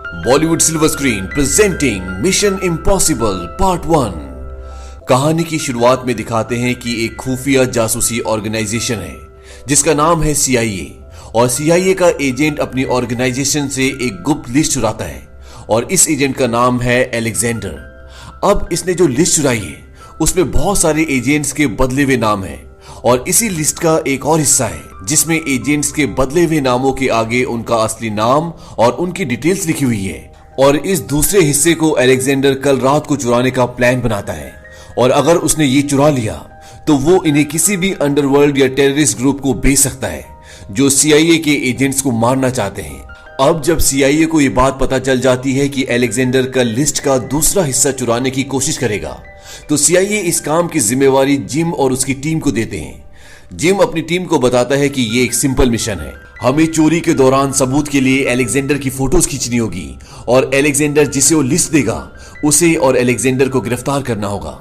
Bollywood silver screen presenting mission impossible part 1। कहानी की शुरुआत में दिखाते हैं कि एक खुफिया जासूसी ऑर्गेनाइजेशन है जिसका नाम है CIA और CIA का एजेंट अपनी ऑर्गेनाइजेशन से एक गुप्त लिस्ट चुराता है और इस एजेंट का नाम है एलेक्जेंडर। अब इसने जो लिस्ट चुराई है उसमें बहुत सारे एजेंट्स के बदले हुए नाम हैं और इसी लिस्ट का एक और हिस्सा है जिसमें एजेंट्स के बदले हुए नामों के आगे उनका असली नाम और उनकी डिटेल्स लिखी हुई है। और इस दूसरे हिस्से को एलेक्जेंडर कल रात को चुराने का प्लान बनाता है और अगर उसने ये चुरा लिया तो वो इन्हें किसी भी अंडरवर्ल्ड या टेररिस्ट ग्रुप को बेच सकता है जो CIA के एजेंट्स को मारना चाहते हैं। अब जब CIA को ये बात पता चल जाती है कि एलेक्जेंडर का लिस्ट का दूसरा हिस्सा चुराने की कोशिश करेगा तो CIA इस काम की जिम्मेवारी जिम और उसकी टीम को देते हैं। जिम अपनी टीम को बताता है कि ये एक सिंपल मिशन है, हमें चोरी के दौरान सबूत के लिए एलेक्जेंडर की फोटोज खींचनी होगी और एलेक्जेंडर जिसे वो लिस्ट देगा उसे और एलेक्जेंडर को गिरफ्तार करना होगा।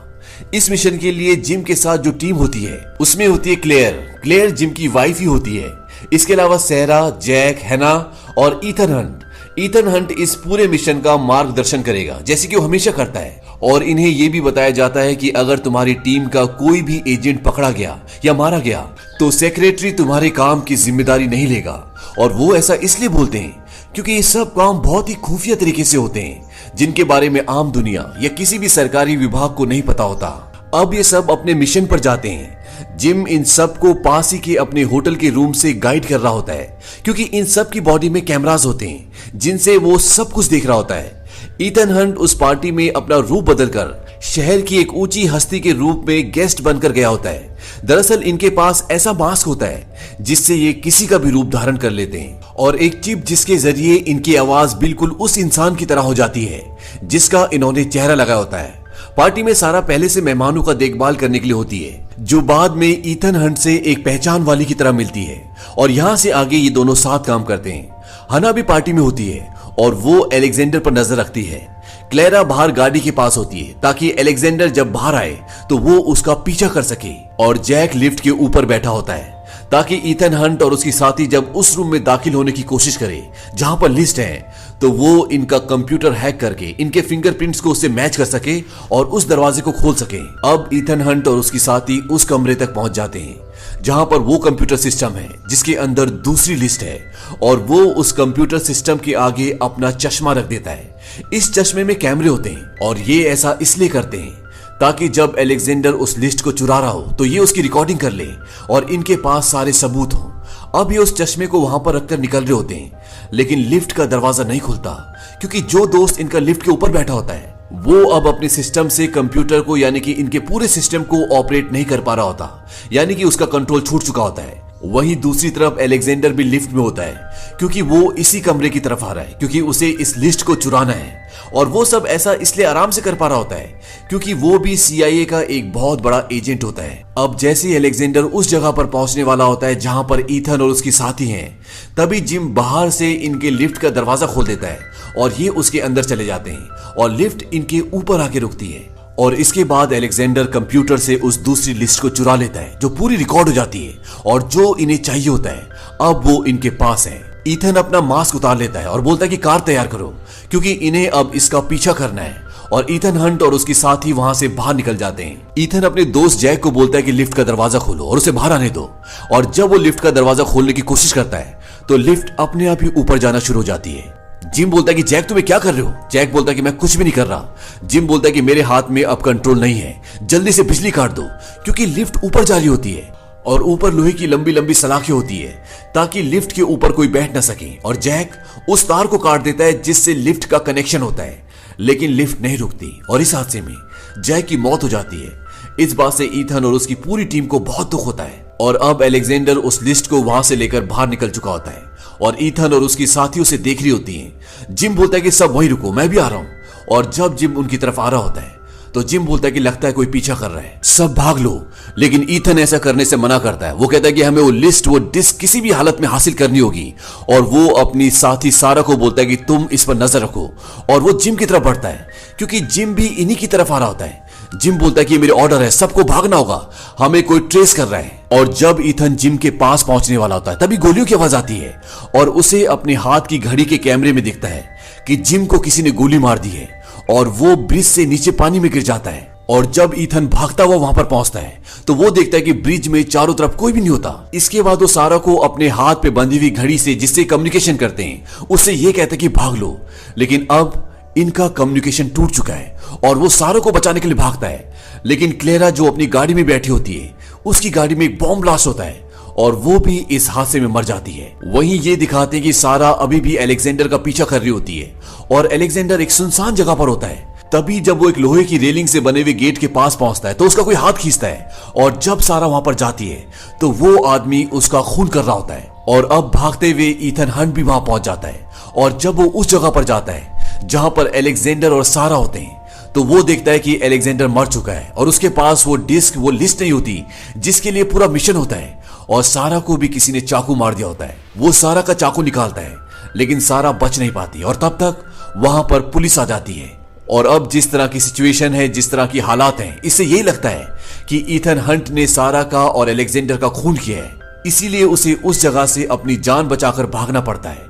इस मिशन के लिए जिम के साथ जो टीम होती है उसमें होती है क्लेयर जिम की वाइफ ही होती है। इसके अलावा सहरा, जैक, हैना और ईथन हंट इस पूरे मिशन का मार्गदर्शन करेगा जैसे कि वो हमेशा करता है। और इन्हें यह भी बताया जाता है कि अगर तुम्हारी टीम का कोई भी एजेंट पकड़ा गया या मारा गया तो सेक्रेटरी तुम्हारे काम की जिम्मेदारी नहीं लेगा। और वो ऐसा इसलिए बोलते हैं क्योंकि ये सब काम बहुत ही खुफिया तरीके से होते हैं जिनके बारे में आम दुनिया या किसी भी सरकारी विभाग को नहीं पता होता। अब ये सब अपने मिशन पर जाते हैं। जिम इन सब को पास ही के अपने होटल के रूम से गाइड कर रहा होता है क्योंकि इन सब की बॉडी में कैमरास होते हैं जिनसे वो सब कुछ देख रहा होता है। ईथन हंट उस पार्टी में अपना रूप बदलकर शहर की एक ऊंची हस्ती के रूप में गेस्ट बनकर गया होता है। दरअसल इनके पास ऐसा मास्क होता है जिससे ये किसी का भी रूप धारण कर लेते हैं और एक चिप जिसके जरिए इनकी आवाज बिल्कुल उस इंसान की तरह हो जाती है जिसका इन्होंने चेहरा लगाया होता है। पार्टी में सारा पहले से मेहमानों का देखभाल करने के लिए होती है जो बाद में ईथन हंट से एक पहचान वाली की तरह मिलती है और यहाँ से आगे ये दोनों साथ काम करते हैं। हना भी पार्टी में होती है और वो एलेक्जेंडर पर नजर रखती है। क्लेरा बाहर गाड़ी के पास होती है ताकि एलेक्जेंडर जब बाहर आए तो वो उसका पीछा कर सके और जैक लिफ्ट के ऊपर बैठा होता है ताकि ईथन हंट और उसकी साथी जब उस रूम में दाखिल होने की कोशिश करे जहां पर लिस्ट है तो वो इनका कंप्यूटर हैक करके इनके फिंगरप्रिंट्स को उससे मैच कर सके और उस दरवाजे को खोल सके। अब ईथन हंट और उसकी साथी उस कमरे तक पहुंच जाते हैं जहां पर वो कंप्यूटर सिस्टम है जिसके अंदर दूसरी लिस्ट है और वो उस कंप्यूटर सिस्टम के आगे अपना चश्मा रख देता है। इस चश्मे में कैमरे होते हैं और ये ऐसा इसलिए करते हैं ताकि जब एलेक्जेंडर उस लिस्ट को चुरा रहा हो तो ये उसकी रिकॉर्डिंग कर ले और इनके पास सारे सबूत हो। अब ये उस चश्मे को वहां पर रखकर निकल रहे होते हैं लेकिन लिफ्ट का दरवाजा नहीं खुलता क्योंकि जो दोस्त इनका लिफ्ट के ऊपर बैठा होता है वो अब अपने सिस्टम से कंप्यूटर को यानी कि इनके पूरे सिस्टम को ऑपरेट नहीं कर पा रहा होता, यानी कि उसका कंट्रोल छूट चुका होता है। वहीं दूसरी तरफ एलेक्जेंडर भी लिफ्ट में होता है क्योंकि वो इसी कमरे की तरफ आ रहा है क्योंकि उसे इस लिस्ट को चुराना है और वो सब ऐसा इसलिए आराम से कर पा रहा होता है क्योंकि वो भी CIA का एक बहुत बड़ा एजेंट होता है। अब जैसे ही एलेक्जेंडर उस जगह पर पहुंचने वाला होता है जहां पर ईथन और उसकी साथी हैं तभी जिम बाहर से इनके लिफ्ट का दरवाजा खोल देता है और ये उसके अंदर चले जाते हैं और लिफ्ट इनके ऊपर आके रुकती है और इसके बाद एलेक्जेंडर कंप्यूटर से उस दूसरी लिस्ट को चुरा लेता है जो पूरी रिकॉर्ड हो जाती है और जो इन्हें चाहिए होता है अब वो इनके पास है। ईथन अपना मास्क उतार लेता है और बोलता है कि कार तैयार करो क्योंकि इन्हें अब इसका पीछा करना है और ईथन हंट और उसकी साथी वहां से बाहर निकल जाते हैं। ईथन अपने दोस्त जैक को बोलता है कि लिफ्ट का दरवाजा खोलो और उसे बाहर आने दो और जब वो लिफ्ट का दरवाजा खोलने की कोशिश करता है तो लिफ्ट अपने आप ही ऊपर जाना शुरू हो जाती है। जिम बोलता है कि जैक तुम्हें क्या कर रहे हो? जैक बोलता है कि मैं कुछ भी नहीं कर रहा। जिम बोलता है कि मेरे हाथ में अब कंट्रोल नहीं है, जल्दी से बिजली काट दो क्योंकि लिफ्ट ऊपर जा रही होती है और ऊपर लोहे की लंबी लंबी सलाखें होती है ताकि लिफ्ट के ऊपर कोई बैठ ना सके और जैक उस तार को काट देता है जिससे लिफ्ट का कनेक्शन होता है लेकिन लिफ्ट नहीं रुकती और इस हादसे में जैक की मौत हो जाती है। इस बात से ईथन और उसकी पूरी टीम को बहुत दुख होता है और अब एलेक्जेंडर उस लिस्ट को वहां से लेकर बाहर निकल चुका होता है और ईथन और उसकी साथी उसे देख रही होती हैं। जिम बोलता है कि सब वहीं रुको, मैं भी आ रहा हूं और जब जिम उनकी तरफ आ रहा होता है तो जिम बोलता है कि लगता है कोई पीछा कर रहा है, सब भाग लो। लेकिन ईथन ऐसा करने से मना करता है। वो कहता है कि हमें वो लिस्ट वो डिस्क किसी भी हालत में हासिल करनी होगी और वो अपनी साथी सारा को बोलता है कि तुम इस पर नजर रखो और वो जिम की तरफ बढ़ता है क्योंकि जिम भी इन्हीं की तरफ आ रहा होता है। जिम बोलता है कि ये मेरे ऑर्डर है, सबको भागना होगा, हमें कोई ट्रेस कर रहा है। और जब ईथन जिम के पास पहुंचने वाला होता है तभी गोलियों की आवाज आती है और उसे अपने हाथ की घड़ी के कैमरे में दिखता है कि जिम को किसी ने गोली मार दी है और वो ब्रिज से नीचे पानी में गिर जाता है। और जब ईथन भागता हुआ वहां पर पहुंचता है तो वो देखता है कि ब्रिज में चारों तरफ कोई भी नहीं होता। इसके बाद वो सारा को अपने हाथ पे बंधी हुई घड़ी से जिससे कम्युनिकेशन करते हैं उससे ये कहता है कि भाग लो, लेकिन अब इनका कम्युनिकेशन टूट चुका है और वो सारों को बचाने के लिए भागता है। लेकिन क्लेरा जो अपनी गाड़ी में बैठी होती है उसकी गाड़ी में एक बॉम्ब ब्लास्ट होता है और वो भी इस हादसे में मर जाती है। वहीं ये दिखाते हैं कि सारा अभी भी अलेक्जेंडर का पीछा कर रही होती है और अलेक्जेंडर एक सुनसान जगह पर होता है। तभी जब वो एक लोहे की रेलिंग से बने हुए गेट के पास पहुंचता है तो उसका कोई हाथ खींचता है और जब सारा वहां पर जाती है तो वो आदमी उसका खून कर रहा होता है। और अब भागते हुए ईथन हंट भी वहां पहुंच जाता है और जब वो उस जगह पर जाता है जहां पर अलेक्जेंडर और सारा होते हैं तो वो देखता है कि अलेक्जेंडर मर चुका है और उसके पास वो लिस्ट नहीं होती जिसके लिए पूरा मिशन होता है। और सारा को भी किसी ने चाकू मार दिया होता है। वो सारा का चाकू निकालता है लेकिन सारा बच नहीं पाती और तब तक वहां पर पुलिस आ जाती है। और अब जिस तरह की सिचुएशन है, जिस तरह की हालात हैं, इससे यही लगता है कि ईथन हंट ने सारा का और अलेक्जेंडर का खून किया है, इसीलिए उसे उस जगह से अपनी जान बचाकर भागना पड़ता है।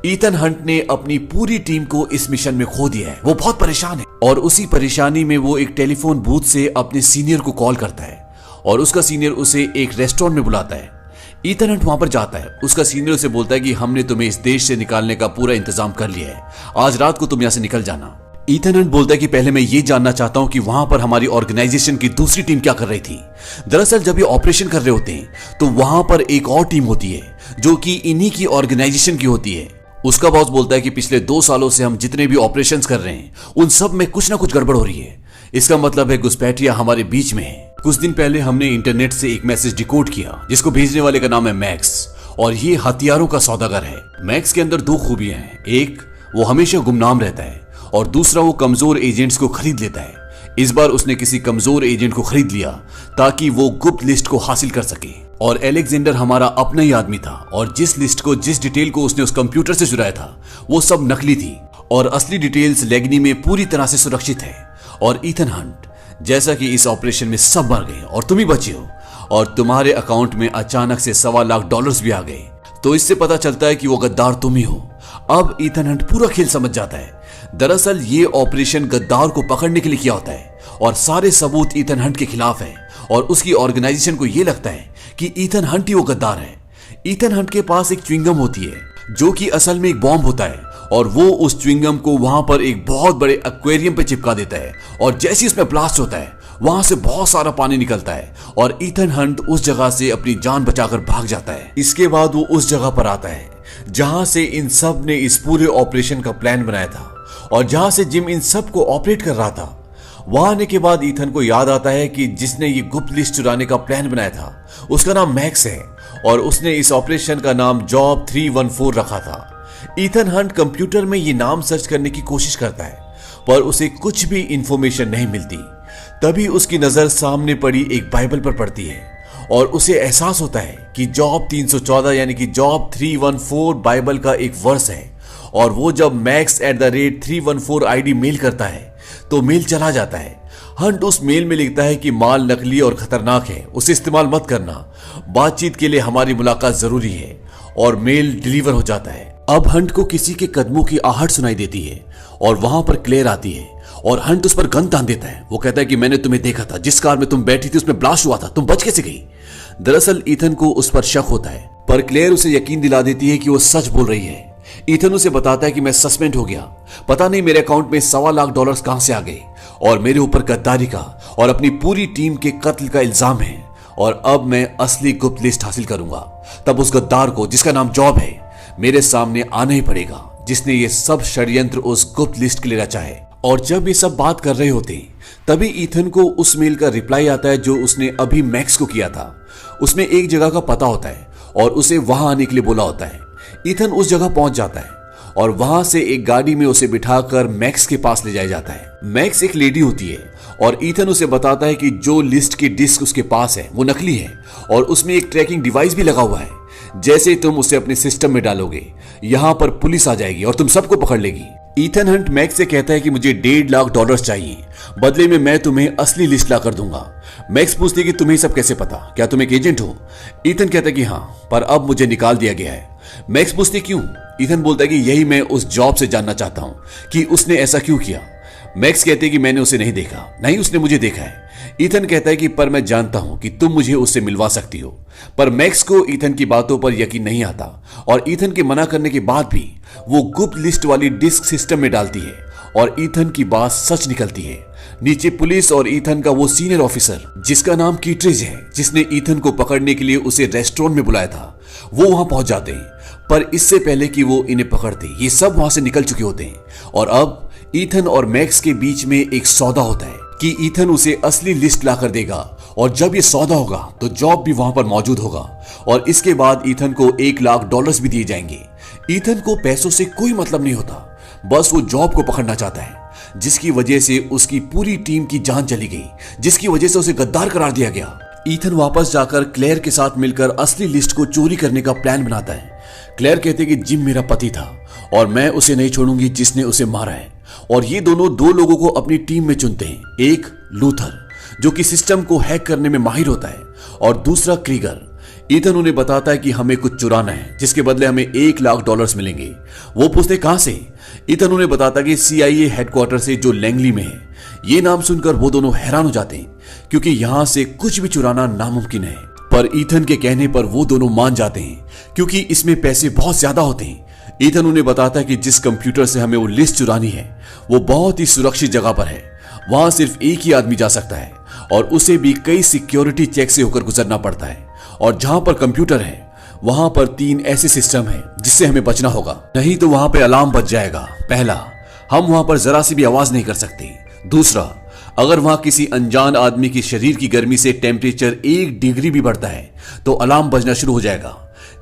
ईथन हंट ने अपनी पूरी टीम को इस मिशन में खो दिया है। वो बहुत परेशान है और उसी परेशानी में वो एक टेलीफोन बूथ से अपने सीनियर को कॉल करता है और उसका सीनियर उसे एक रेस्टोरेंट में बुलाता है। ईथन हंट वहां पर जाता है। उसका सीनियर उसे बोलता है कि हमने तुम्हें इस देश से निकालने का पूरा इंतजाम कर लिया है, आज रात को तुम यहां से निकल जाना। ईथन हंट बोलता है कि पहले मैं ये जानना चाहता हूं कि वहां पर हमारी ऑर्गेनाइजेशन की दूसरी टीम क्या कर रही थी। दरअसल जब ये ऑपरेशन कर रहे होते हैं तो वहां पर एक और टीम होती है जो कि इन्हीं की ऑर्गेनाइजेशन की होती है। उसका बॉस बोलता है कि पिछले 2 सालों से हम जितने भी ऑपरेशंस कर रहे हैं उन सब में कुछ ना कुछ गड़बड़ हो रही है। इसका मतलब है घुसपैठिया हमारे बीच में है। कुछ दिन पहले हमने इंटरनेट से एक मैसेज डिकोड किया जिसको भेजने वाले का नाम है मैक्स और ये हथियारों का सौदागर है। मैक्स के अंदर 2 खूबियां हैं, एक वो हमेशा गुमनाम रहता है और दूसरा वो कमजोर एजेंट्स को खरीद लेता है। इस बार उसने किसी कमजोर एजेंट को खरीद लिया ताकि वो गुप्त लिस्ट को हासिल कर सके। और अलेक्जेंडर हमारा अपना ही आदमी था और जिस लिस्ट को, जिस डिटेल को उसने उस कंप्यूटर से चुराया था वो सब नकली थी और असली डिटेल्स लेगनी में पूरी तरह से सुरक्षित है। और ईथन हंट, जैसा कि इस ऑपरेशन में सब मर गए और तुम ही बचे हो और तुम्हारे अकाउंट में अचानक से $1.25 लाख भी आ गए, तो इससे पता चलता है कि वो गद्दार तुम ही हो। अब ईथन हंट पूरा खेल समझ जाता है। दरअसल ये ऑपरेशन गद्दार को पकड़ने के लिए किया होता है और सारे सबूत ईथन हंट के खिलाफ है और उसकी ऑर्गेनाइजेशन को यह लगता है कि ईथन हंट ही वो गद्दार है। ईथन हंट के पास एक च्युइंगम होती है जो कि असल में एक बॉम्ब होता है और वो उस च्युइंगम को वहां पर एक बहुत बड़े एक्वेरियम पे चिपका देता है और जैसे ही उसमें ब्लास्ट होता है वहां से बहुत सारा पानी निकलता है और ईथन हंट उस जगह से अपनी जान बचाकर भाग जाता है। इसके बाद वो उस जगह पर आता है जहां से इन सब ने इस पूरे ऑपरेशन का प्लान बनाया था और जहां से जिम इन सब को ऑपरेट कर रहा था। वहां आने के बाद ईथन को याद आता है कि जिसने ये गुप्त लिस्ट चुराने का प्लान बनाया था उसका नाम मैक्स है और उसने इस ऑपरेशन का नाम जॉब 314 रखा था। ईथन हंट कंप्यूटर में ये नाम सर्च करने की कोशिश करता है पर उसे कुछ भी इंफॉर्मेशन नहीं मिलती। तभी उसकी नजर सामने पड़ी एक बाइबल पर पड़ती है और उसे एहसास होता है कि जॉब 314 यानी कि जॉब 314 बाइबल का एक वर्स है और वो जब max@314 आईडी मेल करता है तो मेल चला जाता है। हंट उस मेल में लिखता है कि माल नकली और खतरनाक है, उसे इस्तेमाल मत करना, बातचीत के लिए हमारी मुलाकात जरूरी है। और मेल डिलीवर हो जाता है। अब हंट को किसी के कदमों की आहट सुनाई देती है और वहां पर क्लेयर आती है और हंट उस पर गन तान देता है। वो कहता है कि मैंने तुम्हें देखा था, जिस कार में तुम बैठी थी उसमें ब्लास्ट हुआ था, तुम बच कैसे गई। दरअसल ईथन को उस पर शक होता है पर क्लेयर उसे यकीन दिला देती है कि वो सच बोल रही है। ईथन उसे बताता है कि मैं सस्पेंड हो गया, पता नहीं मेरे अकाउंट में $1.25 लाख कहां से आ गए और मेरे ऊपर गद्दारी का और अपनी पूरी टीम के कत्ल का इल्जाम है और अब मैं असली गुप्त लिस्ट हासिल करूंगा। तब उस गद्दार को, जिसका नाम जॉब है, मेरे सामने आना ही पड़ेगा जिसने ये सब षड्यंत्र उस गुप्त लिस्ट के लिए रचा है। और जब ये सब बात कर रहे होते तभी ईथन को उस मेल का रिप्लाई आता है जो उसने अभी मैक्स को किया था। उसमें एक जगह का पता होता है और उसे वहां आने के लिए बोला होता है। ईथन उस जगह पहुंच जाता है और वहां से एक गाड़ी में उसे बिठाकर मैक्स के पास ले जाया जाता है। मैक्स एक लेडी होती है और ईथन उसे बताता है कि जो लिस्ट की डिस्क उसके पास है वो नकली है और उसमें एक ट्रैकिंग डिवाइस भी लगा हुआ है। जैसे तुम उसे अपने सिस्टम में डालोगे यहां पर पुलिस आ जाएगी और तुम सबको पकड़ लेगी। ईथन हंट मैक्स से कहता है कि मुझे $1.5 लाख चाहिए बदले में मैं तुम्हें असली लिस्ट ला कर दूंगा। मैक्स पूछती है कि तुम्हें सब कैसे पता, क्या तुम एक एजेंट हो? ईथन कहता है कि हाँ, पर अब मुझे निकाल दिया गया है। मैक्स पूछती क्यों? ईथन बोलता है कि यही मैं उस जॉब से जानना चाहता हूं कि उसने ऐसा क्यों किया। मैक्स कहते हैं कि मैंने उसे नहीं देखा, नहीं उसने मुझे देखा है। ईथन कहता है कि पर मैं जानता हूं कि तुम मुझे उससे मिलवा सकती हो। पर मैक्स को ईथन की बातों पर यकीन नहीं आता और ईथन के मना करने के बाद भी वो गुप्त लिस्ट वाली डिस्क सिस्टम में डालती है और ईथन की बात सच निकलती है। नीचे पुलिस और ईथन का वो सीनियर ऑफिसर जिसका नाम कीट्रिज है, जिसने ईथन को पकड़ने के लिए उसे रेस्टोरेंट में बुलाया था, वो वहां पहुंच जाते हैं। पर इससे पहले कि वो इन्हें पकड़ते, ये सब वहां से निकल चुके होते हैं और अब ईथन और मैक्स के बीच में एक सौदा होता है कि ईथन उसे असली लिस्ट लाकर देगा और जब ये सौदा होगा तो जॉब भी वहां पर मौजूद होगा और इसके बाद ईथन को $1,00,000 भी दिए जाएंगे। ईथन को पैसों से कोई मतलब नहीं होता, बस वो जॉब को पकड़ना चाहता है, जिसकी वजह से उसकी पूरी टीम की जान चली गई, जिसकी वजह से उसे गद्दार करार दिया गया। ईथन वापस जाकर क्लेयर के साथ मिलकर असली लिस्ट को चोरी करने का प्लान बनाता है। क्लेयर कहते कि जिम मेरा पति था और मैं उसे नहीं छोड़ूंगी जिसने उसे मारा है। और ये दोनों दो लोगों को अपनी टीम में चुनते हैं, एक लूथर जो कि सिस्टम को हैक करने में माहिर होता है और दूसरा क्रीगर। ईथन उन्हें बताता है कि हमें कुछ चुराना है जिसके बदले हमें $1,00,000 मिलेंगे। वो पूछते कहां से? ईथन उन्हें बताता कि CIA हेडक्वार्टर से जो लैंगली में है। ये नाम सुनकर वो दोनों हैरान हो जाते हैं क्योंकि यहां से कुछ भी चुराना नामुमकिन है। पर ईथन के कहने पर वो दोनों मान जाते हैं क्योंकि इसमें पैसे बहुत ज्यादा होते हैं। ईथन उन्हें बताता है कि जिस कंप्यूटर से हमें वो लिस्ट चुरानी है वो बहुत ही सुरक्षित जगह पर है, वहां सिर्फ एक ही आदमी जा सकता है और उसे भी कई सिक्योरिटी चेक से होकर गुजरना पड़ता है। और जहां पर कंप्यूटर है वहां पर 3 ऐसे सिस्टम हैं जिससे हमें बचना होगा, नहीं तो वहां पे अलार्म बज जाएगा। पहला, हम वहां पर जरा सी भी आवाज नहीं कर सकते। दूसरा, अगर वहां किसी अनजान आदमी की शरीर की गर्मी से टेम्परेचर 1 डिग्री भी बढ़ता है तो अलार्म बजना शुरू हो जाएगा।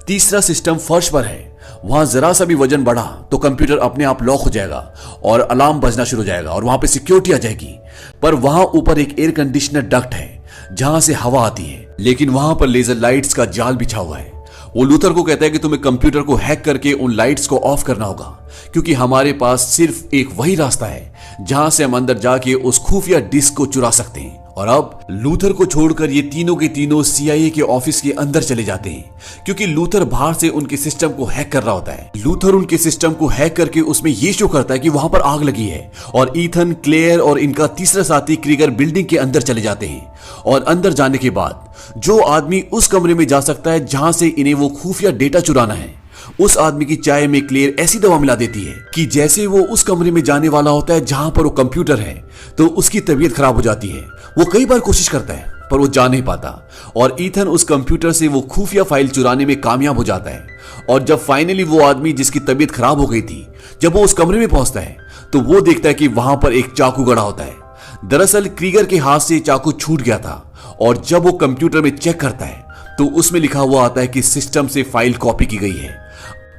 तीसरा सिस्टम फर्श पर है, वहां जरा सा भी वजन बढ़ा तो कंप्यूटर अपने आप लॉक हो जाएगा और अलार्म बजना शुरू हो जाएगा और वहां पे सिक्योरिटी आ जाएगी। पर वहां ऊपर एक एयर कंडीशनर डक्ट है जहां से हवा आती है, लेकिन वहां पर लेजर लाइट्स का जाल बिछा हुआ है। वो लूथर को कहता है कि तुम्हें कंप्यूटर को हैक करके उन लाइट्स को ऑफ करना होगा क्योंकि हमारे पास सिर्फ एक वही रास्ता है जहां से हम अंदर जाके उस खुफिया डिस्क को चुरा सकते हैं। और अब लूथर को छोड़कर ये तीनों के तीनों CIA के ऑफिस के अंदर चले जाते हैं क्योंकि लूथर बाहर से उनके सिस्टम को हैक कर रहा होता है। लूथर उनके सिस्टम को हैक करके उसमें ये शो करता है कि वहां पर आग लगी है और ईथन, क्लेयर और इनका तीसरा साथी क्रीगर बिल्डिंग के अंदर चले जाते हैं। और अंदर जाने के बाद जो आदमी उस कमरे में जा सकता है जहां से इन्हें वो खुफिया डेटा चुराना है, उस आदमी की चाय में क्लेयर ऐसी दवा मिला देती है कि जैसे वो उस कमरे में जाने वाला होता है जहां पर वो कंप्यूटर है तो उसकी तबीयत खराब हो जाती है। वो कई बार कोशिश करता है पर वो जा नहीं पाता और ईथन उस कंप्यूटर से वो खुफिया फाइल चुराने में कामयाब हो जाता है। और जब फाइनली वो आदमी जिसकी तबीयत खराब हो गई थी, जब वो उस कमरे में पहुंचता है तो वो देखता है कि वहां पर एक चाकू गड़ा होता है। दरअसल क्रीगर के हाथ से चाकू छूट गया था और जब वो कंप्यूटर में चेक करता है तो उसमें लिखा हुआ आता है कि सिस्टम से फाइल कॉपी की गई है।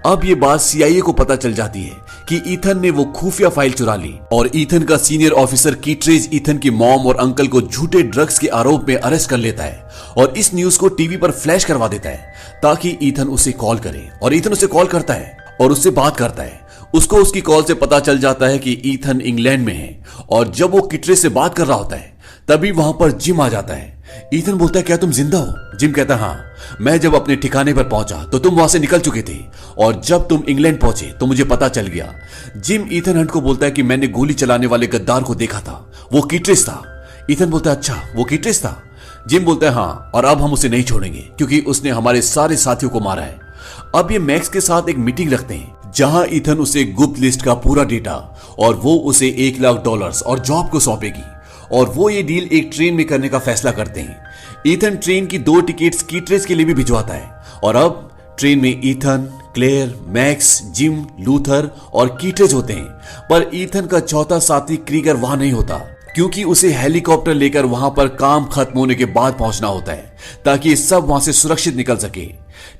अब ये बात CIA को पता चल जाती है कि ईथन ने वो खुफिया फाइल चुरा ली और ईथन का सीनियर ऑफिसर कीट्रेज ईथन की मॉम और अंकल को झूठे ड्रग्स के आरोप में अरेस्ट कर लेता है और इस न्यूज को टीवी पर फ्लैश करवा देता है ताकि ईथन उसे कॉल करे। और ईथन उसे कॉल करता है और उससे बात करता है। उसको उसकी कॉल से पता चल जाता है कि ईथन इंग्लैंड में है और जब वो कीट्रेज से बात कर रहा होता है तभी वहां पर जिम आ जाता है। ईथन बोलता है क्या तुम जिंदा हो? जिम कहता है हाँ, मैं जब अपने ठिकाने पर पहुंचा तो तुम वहां से निकल चुके थे और जब तुम इंग्लैंड पहुंचे तो मुझे पता चल गया। जिम ईथन हंट को बोलता है कि मैंने गोली चलाने वाले गद्दार को देखा था, वो कीट्रेज था। ईथन बोलता है अच्छा वो कीट्रेज था? जिम बोलता है हाँ, और अब हम उसे नहीं छोड़ेंगे क्योंकि उसने हमारे सारे साथियों को मारा है। अब ये मैक्स के साथ एक मीटिंग रखते हैं जहां ईथन उसे गुप्त लिस्ट का पूरा डेटा और वो उसे $1,00,000 और जॉब को सौंपेगी और वो ये डील एक ट्रेन में करने का फैसला करते हैं। ईथन ट्रेन की 2 टिकट्स कीट्रेज के लिए भी भिजवाता है और अब ट्रेन में Ethan, Claire, Max, Jim, Luther और कीट्रेज होते हैं। पर ईथन का चौथा साथी क्रीगर वहां नहीं होता क्योंकि उसे हेलीकॉप्टर लेकर वहां पर काम खत्म होने के बाद पहुंचना होता है ताकि ये सब वहां से सुरक्षित निकल सके।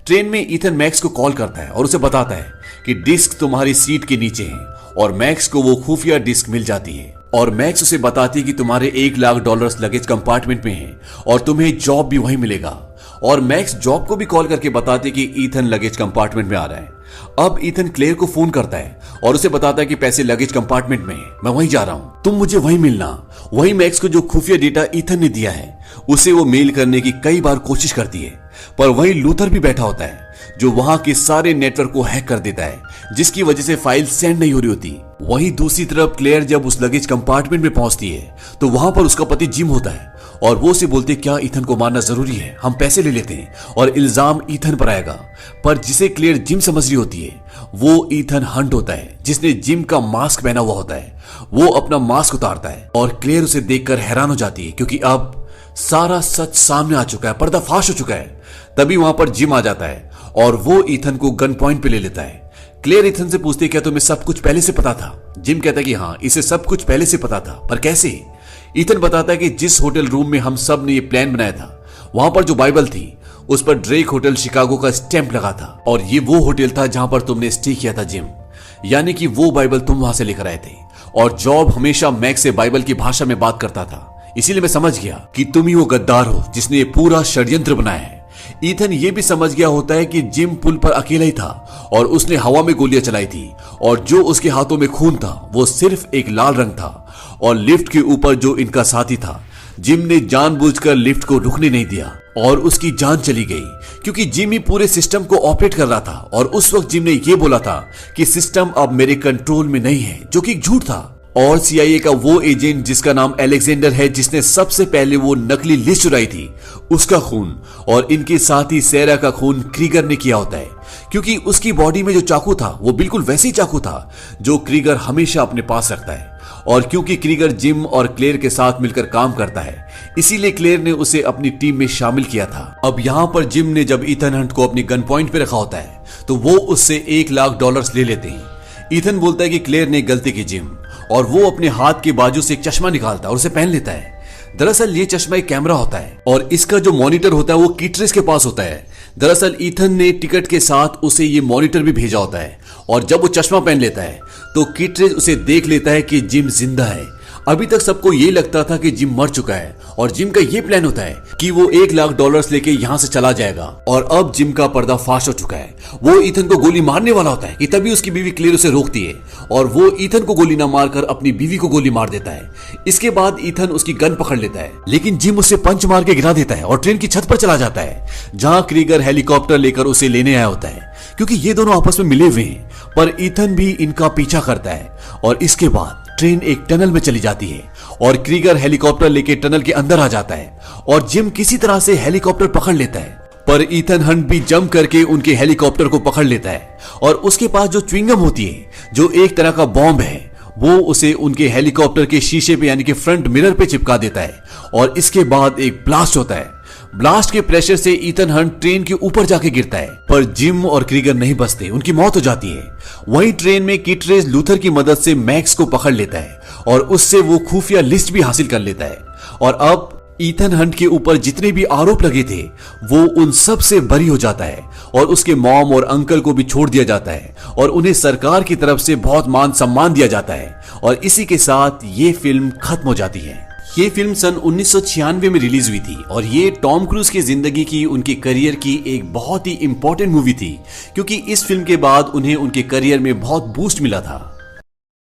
ट्रेन में ईथन मैक्स को कॉल करता है और उसे बताता है कि डिस्क तुम्हारी सीट के नीचे है और मैक्स को वो खुफिया डिस्क मिल जाती है और मैक्स उसे बताती है कि तुम्हारे $1,00,000 लगेज कंपार्टमेंट में है और तुम्हें जॉब भी वहीं मिलेगा। और मैक्स जॉब को भी कॉल करके बताते कि ईथन लगेज कंपार्टमेंट में आ रहा है। अब ईथन क्लेयर को फोन करता है और उसे बताता है कि पैसे लगेज कंपार्टमेंट में है, मैं वहीं जा रहा हूं, तुम मुझे वहीं मिलना। वहीं मैक्स को जो खुफिया डेटा ईथन ने दिया है उसे वो मेल करने की कई बार कोशिश करती है, पर वहीं लूथर भी बैठा होता है जो वहां के सारे नेटवर्क को हैक कर देता है, जिसकी वजह से फाइल सेंड नहीं हो रही होती। वहीं दूसरी तरफ क्लेयर जब उस लगेज कंपार्टमेंट में पहुंचती है तो वहां पर उसका पति जिम होता है और वो उसे बोलते क्या ईथन को मारना जरूरी है, हम पैसे ले लेते हैं और इल्जाम ईथन पर आएगा। पर जिसे क्लेयर जिम समझ रही होती है वो ईथन हंट होता है जिसने जिम का मास्क पहना हुआ होता है। वो अपना मास्क उतारता है और क्लेयर उसे देखकर हैरान हो जाती है क्योंकि अब सारा सच सामने आ चुका है, पर्दाफाश हो चुका है। तभी वहां पर जिम आ जाता है और वो ईथन को गन पॉइंट पे ले लेता है। क्लेयर ईथन से पूछती है क्या तुम्हें सब कुछ पहले से पता था? जिम कहता है कि हाँ, इसे सब कुछ पहले से पता था, पर कैसे? ईथन बताता है कि जिस होटल रूम में हम सब ने ये प्लान बनाया था वहां पर जो बाइबल थी उस पर ड्रेक होटल शिकागो का स्टैंप लगा था और ये वो होटल था जहां पर तुमने स्टे किया था जिम, यानी कि वो बाइबल तुम वहां से लेकर आए थे। और जॉब हमेशा मैक्स से बाइबल की भाषा में बात करता था, इसीलिए मैं समझ गया कि तुम ही वो गद्दार हो जिसने ये पूरा षड्यंत्र बनाया है। ईथन ये भी समझ गया होता है कि जिम पुल पर अकेला ही था और उसने हवा में गोलियां चलाई थी और जो उसके हाथों में खून था वो सिर्फ एक लाल रंग था। और लिफ्ट के ऊपर जो इनका साथी था, जिम ने जानबूझकर लिफ्ट को रुकने नहीं दिया और उसकी जान चली गई क्योंकि जिम ही पूरे सिस्टम को ऑपरेट कर रहा था। और उस वक्त जिम ने यह बोला था कि सिस्टम अब मेरे कंट्रोल में नहीं है, जो कि एक झूठ था। और सीआईए का वो एजेंट जिसका नाम अलेक्जेंडर है, जिसने सबसे पहले वो नकली लिस्ट चुराई थी, उसका खून और इनके साथी सेरा का खून क्रीगर ने किया होता है क्योंकि उसकी बॉडी में जो चाकू था वो बिल्कुल वैसी चाकू था जो क्रीगर हमेशा अपने पास रखता है। और क्योंकि क्रीगर जिम और क्लेयर के साथ मिलकर काम करता है इसीलिए क्लेयर ने उसे अपनी टीम में शामिल किया था। अब यहाँ पर जिम ने जब ईथन हंट को अपनी गन पॉइंट पे रखा होता है तो वो उससे $1,00,000 ले लेते हैं। ईथन बोलता है कि क्लेयर ने गलती की जिम, और वो अपने हाथ के बाजू से एक चश्मा निकालता है और उसे पहन लेता है। दरअसल ये चश्मा एक कैमरा होता है और इसका जो मॉनिटर होता है वो कीट्रेस के पास होता है। दरअसल ईथन ने टिकट के साथ उसे ये मॉनिटर भी भेजा होता है और जब वो चश्मा पहन लेता है तो कीट्रेस उसे देख लेता है कि जिम जिंदा है। अभी तक सबको ये लगता था कि जिम मर चुका है और जिम का ये प्लान होता है कि वो $1,00,000 लेके यहाँ से चला जाएगा। और अब जिम का पर्दाफाश हो चुका है। वो ईथन को गोली मारने वाला होता है कि तभी उसकी बीवी क्लेयर उसे रोकती है और वो ईथन को गोली ना मारकर अपनी बीवी को गोली मार देता है। इसके बाद ईथन उसकी गन पकड़ लेता है लेकिन जिम उसे पंच मार के गिरा देता है और ट्रेन की छत पर चला जाता है जहां क्रीगर हेलीकॉप्टर लेकर उसे लेने आया होता है क्योंकि ये दोनों आपस में मिले हुए हैं। पर ईथन भी इनका पीछा करता है और इसके बाद ट्रेन एक टनल में चली जाती है और क्रीगर हेलीकॉप्टर लेके टनल के अंदर आ जाता है और जिम किसी तरह से हेलीकॉप्टर पकड़ लेता है। पर ईथन हंट भी जंप करके उनके हेलीकॉप्टर को पकड़ लेता है और उसके पास जो च्युइंगम होती है जो एक तरह का बॉम्ब है वो उसे उनके हेलीकॉप्टर के शीशे पे यानी कि फ्रंट मिरर पे चिपका देता है और इसके बाद एक ब्लास्ट होता है। ब्लास्ट के प्रेशर से ईथन हंट ट्रेन के ऊपर जाके गिरता है पर जिम और क्रीगर नहीं बचते, उनकी मौत हो जाती है। वहीं ट्रेन में कीट्रेस लूथर की मदद से मैक्स को पकड़ लेता है और उससे वो खुफिया लिस्ट भी हासिल कर लेता है और अब ईथन हंट के ऊपर जितने भी आरोप लगे थे वो उन सब से बरी हो जाता है और उसके मॉम और अंकल को भी छोड़ दिया जाता है और उन्हें सरकार की तरफ से बहुत मान सम्मान दिया जाता है और इसी के साथ ये फिल्म खत्म हो जाती है। ये फिल्म सन 1996 में रिलीज हुई थी और ये टॉम क्रूज की जिंदगी की, उनके करियर की एक बहुत ही इंपॉर्टेंट मूवी थी क्योंकि इस फिल्म के बाद उन्हें उनके करियर में बहुत बूस्ट मिला था।